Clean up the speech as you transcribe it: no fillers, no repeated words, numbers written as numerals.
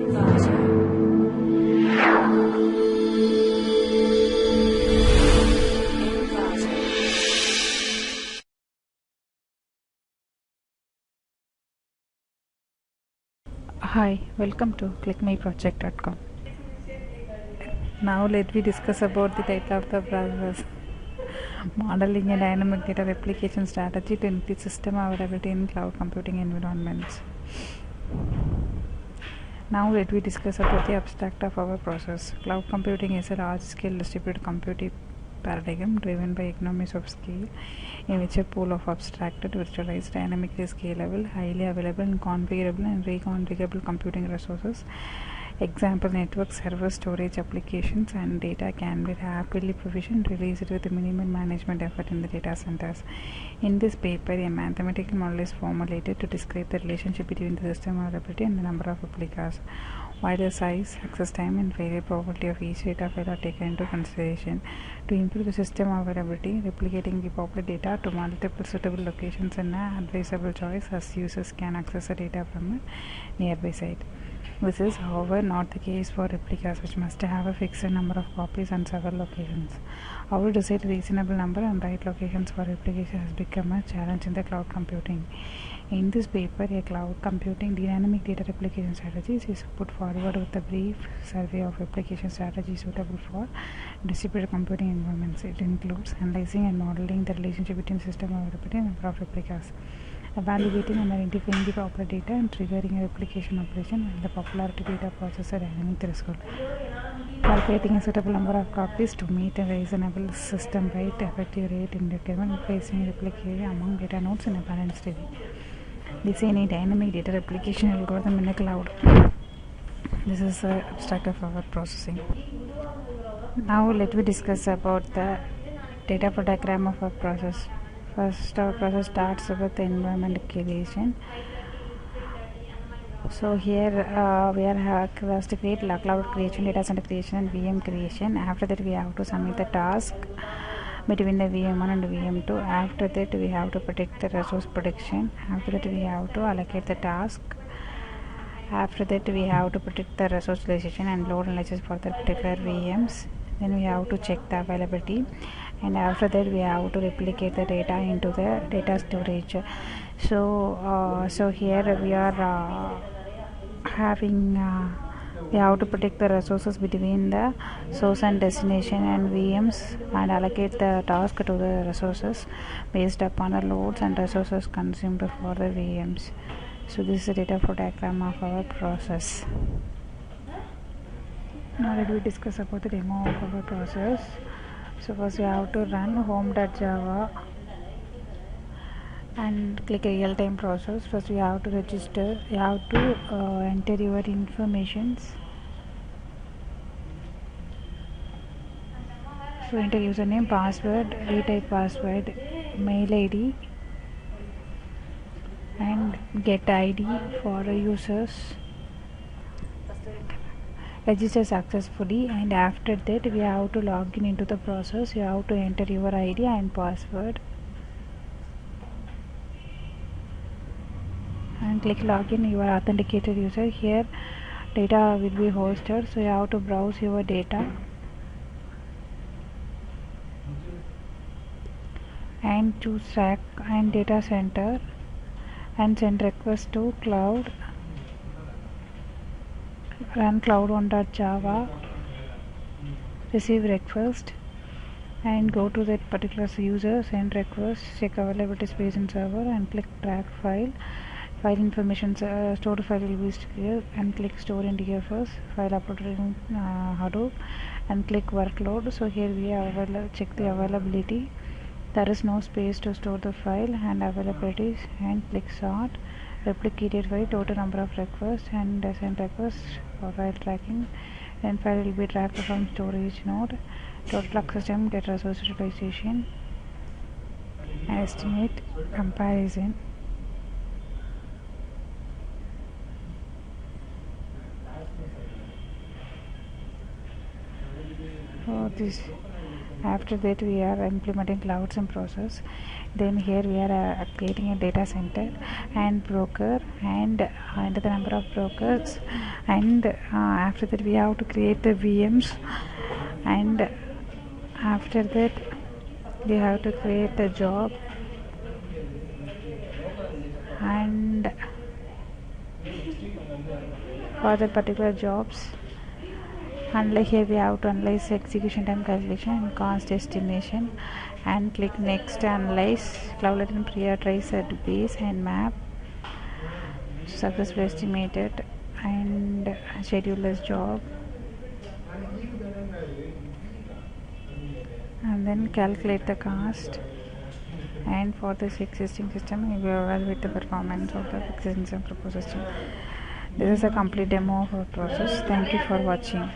Hi, welcome to ClickMyProject.com. Now let me discuss about the data of the process, modeling and dynamic data replication strategy to increase system availability in cloud computing environments. Now let me discuss about the abstract of our process. Cloud computing is a large-scale distributed computing paradigm driven by economies of scale, in which a pool of abstracted, virtualized, dynamically scalable, highly available and configurable and reconfigurable computing resources, example network, server, storage, applications and data, can be rapidly provisioned, released with minimal management effort in the data centers. In this paper, a mathematical model is formulated to describe the relationship between the system availability and the number of replicas, while the size, access time and failure probability of each data file are taken into consideration. To improve the system availability, replicating the popular data to multiple suitable locations is an advisable choice, as users can access the data from a nearby site. This is, however, not the case for replicas, which must have a fixed number of copies and several locations. How to decide a reasonable number and right locations for replication has become a challenge in the cloud computing. In this paper, a cloud computing dynamic data replication strategies is put forward with a brief survey of replication strategies suitable for distributed computing environments. It includes analyzing and modeling the relationship between system availability and number of replicas, evaluating and identifying the popular data and triggering a replication operation when the popularity data process a dynamic threshold, calculating a suitable number of copies to meet a reasonable system rate, effective rate in determining placing replication among data nodes in a balanced way. Design a dynamic data replication algorithm in the cloud. This is the abstract of our processing. Now let me discuss about the data flow diagram of our process. First, our process starts with the environment creation. So here we are first to create cloud creation, data center creation and VM creation. After that we have to submit the task between the VM1 and VM2. After that we have to predict the resource prediction. After that we have to allocate the task. After that we have to predict the resource utilization and load analysis for the particular VMs. Then we have to check the availability, and after that we have to replicate the data into the data storage. So here we are we have to predict the resources between the source and destination and VMs and allocate the task to the resources based upon the loads and resources consumed for the VMs. So this is the data flow diagram of our process. Now let me discuss about the demo of our process. So first you have to run home.java and click a real-time process. First you have to register, you have to enter your informations. So enter username, password, retype password, mail ID and get ID for the users. Register successfully, and after that we have to log in into the process. You have to enter your ID and password and click login. You are authenticated user. Here data will be hosted, so you have to browse your data and choose rack and data center and send request to cloud. Run cloud1.java, receive request and go to that particular user, send request, check availability space in server and click track file. File information, stored file will be here and click store in DFS, file uploaded in Hadoop and click workload. So here we have check the availability. There is no space to store the file and availabilities, and click sort. Replicated by total number of requests and send requests for file tracking. Then file will be tracked from storage node. Total access time, data resource utilization, estimate, comparison. For this After that we are implementing cloud sim process. Then here we are creating a data center and broker, and enter the number of brokers, and after that we have to create the VMs, and after that we have to create the job, and for the particular jobs, unlike here we have to analyze execution time calculation and cost estimation, and click next. Analyze cloud latent prioritize at base and map successfully estimated, and schedule as job, and then calculate the cost. And for this existing system, we will evaluate the performance of the existing proposed system. This is a complete demo of our process. Thank you for watching.